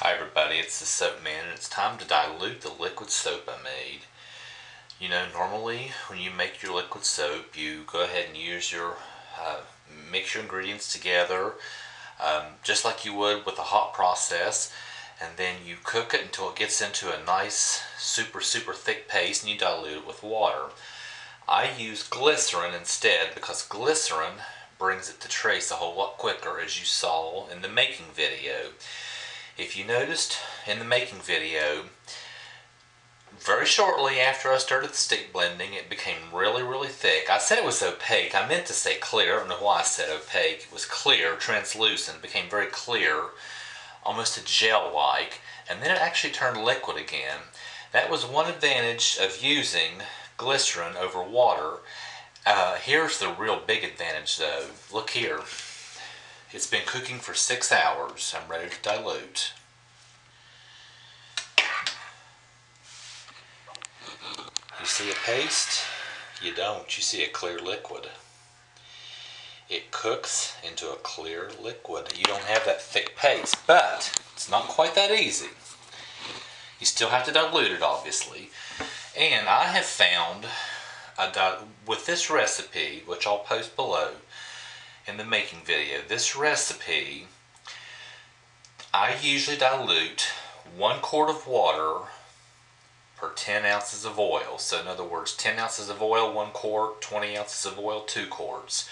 Hi everybody, it's the Soap Man, and it's time to dilute the liquid soap I made. You know, normally when you make your liquid soap, you go ahead and mix your ingredients together, just like you would with a hot process, and then you cook it until it gets into a nice, super thick paste, and you dilute it with water. I use glycerin instead because glycerin brings it to trace a whole lot quicker, as you saw in the making video. If you noticed in the making video, very shortly after I started the stick blending, it became really thick. I said it was opaque. I meant to say clear. I don't know why I said opaque. It was clear, translucent. It became very clear, almost a gel-like. And then it actually turned liquid again. That was one advantage of using glycerin over water. Here's the real big advantage though. Look here. It's been cooking for 6 hours. I'm ready to dilute. You see a paste? You don't. You see a clear liquid. It cooks into a clear liquid. You don't have that thick paste, but it's not quite that easy. You still have to dilute it, obviously. And I have found, with this recipe, which I'll post below, in the making video, this recipe, I usually dilute 1 quart of water per 10 ounces of oil. So in other words, 10 ounces of oil, 1 quart, 20 ounces of oil, 2 quarts.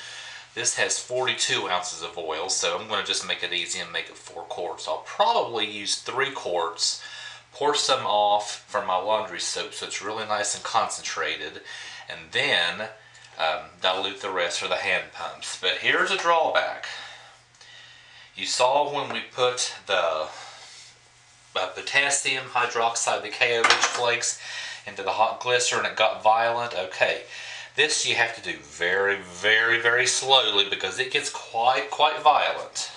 This has 42 ounces of oil, so I'm going to just make it easy and make it 4 quarts. I'll probably use 3 quarts, pour some off for my laundry soap so it's really nice and concentrated, and then dilute the rest for the hand pumps. But here's a drawback. You saw when we put the potassium hydroxide, the KOH flakes, into the hot glycerin, it got violent. Okay, this you have to do very slowly because it gets quite violent.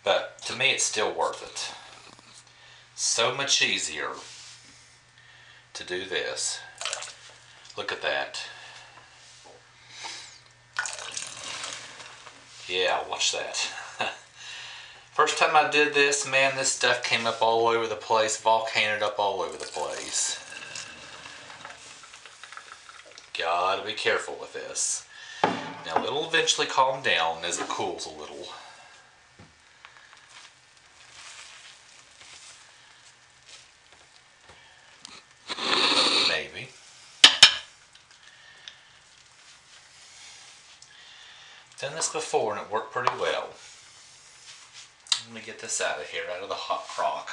But to me, it's still worth it. So much easier to do this. Look at that. Yeah, watch that. First time I did this, man, this stuff came up all over the place, volcanoed up all over the place. Gotta be careful with this. Now it'll eventually calm down as it cools a little. Maybe. Done this before and it worked pretty well. Let me get this out of here, out of the hot crock.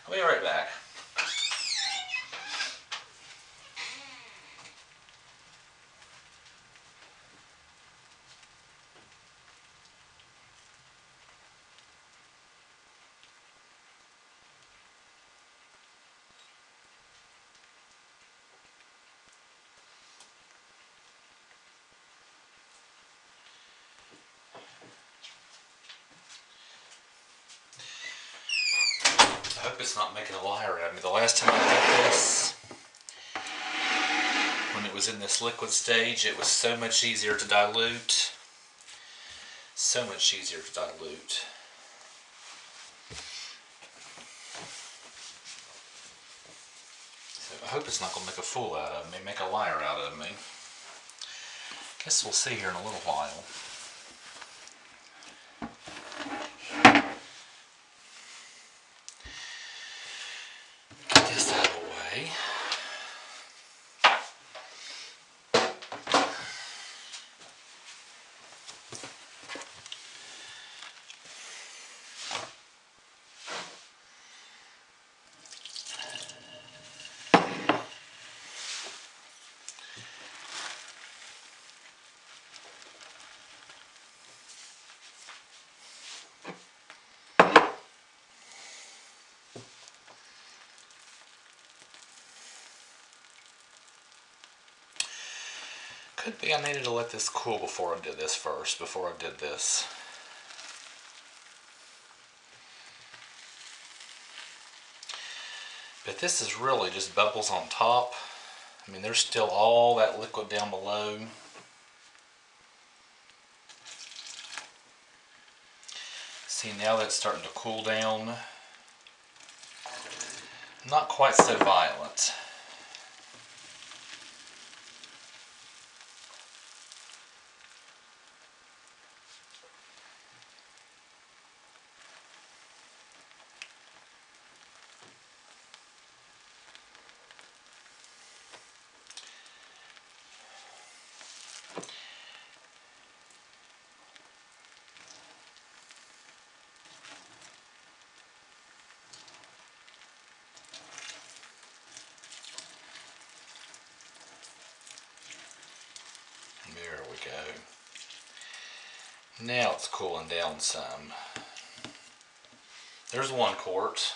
I'll be right back. I hope it's not making a liar out of me. The last time I did this, when it was in this liquid stage, it was so much easier to dilute. So much easier to dilute. So I hope it's not going to make a fool out of me, make a liar out of me. Guess we'll see here in a little while. Get this out of the way. Could be I needed to let this cool before I did this first, before I did this. But this is really just bubbles on top. I mean, there's still all that liquid down below. See, now that's starting to cool down. not quite so violent. There we go. Now it's cooling down some. There's 1 quart.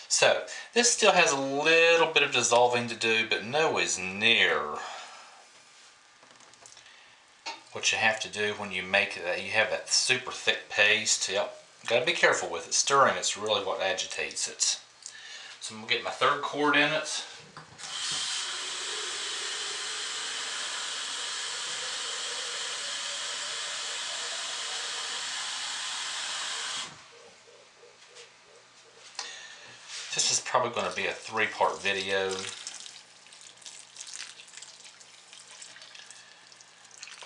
So, this still has a little bit of dissolving to do, but nowhere near what you have to do when you make that. You have that super thick paste. Yep, got to be careful with it. Stirring it's really what agitates it. So I'm going to get my 3rd quart in it. This is probably going to be a 3-part video.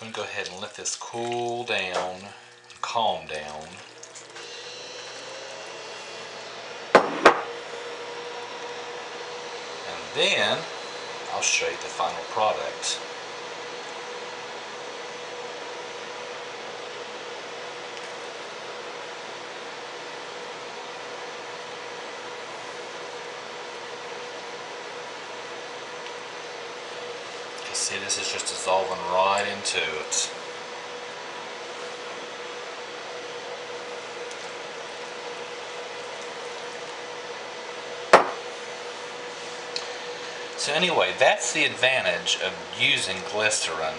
I'm going to go ahead and let this cool down, calm down. And then I'll show you the final product. See, this is just dissolving right into it. So anyway, that's the advantage of using glycerin.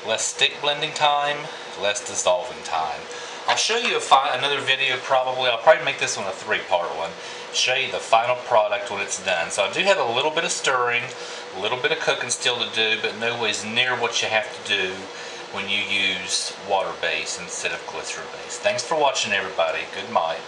Less stick blending time, less dissolving time. I'll show you another video probably. I'll probably make this one a 3-part one. Show you the final product when it's done. So I do have a little bit of stirring, a little bit of cooking still to do, but no ways near what you have to do when you use water base instead of glycerin base. Thanks for watching, everybody. Good night.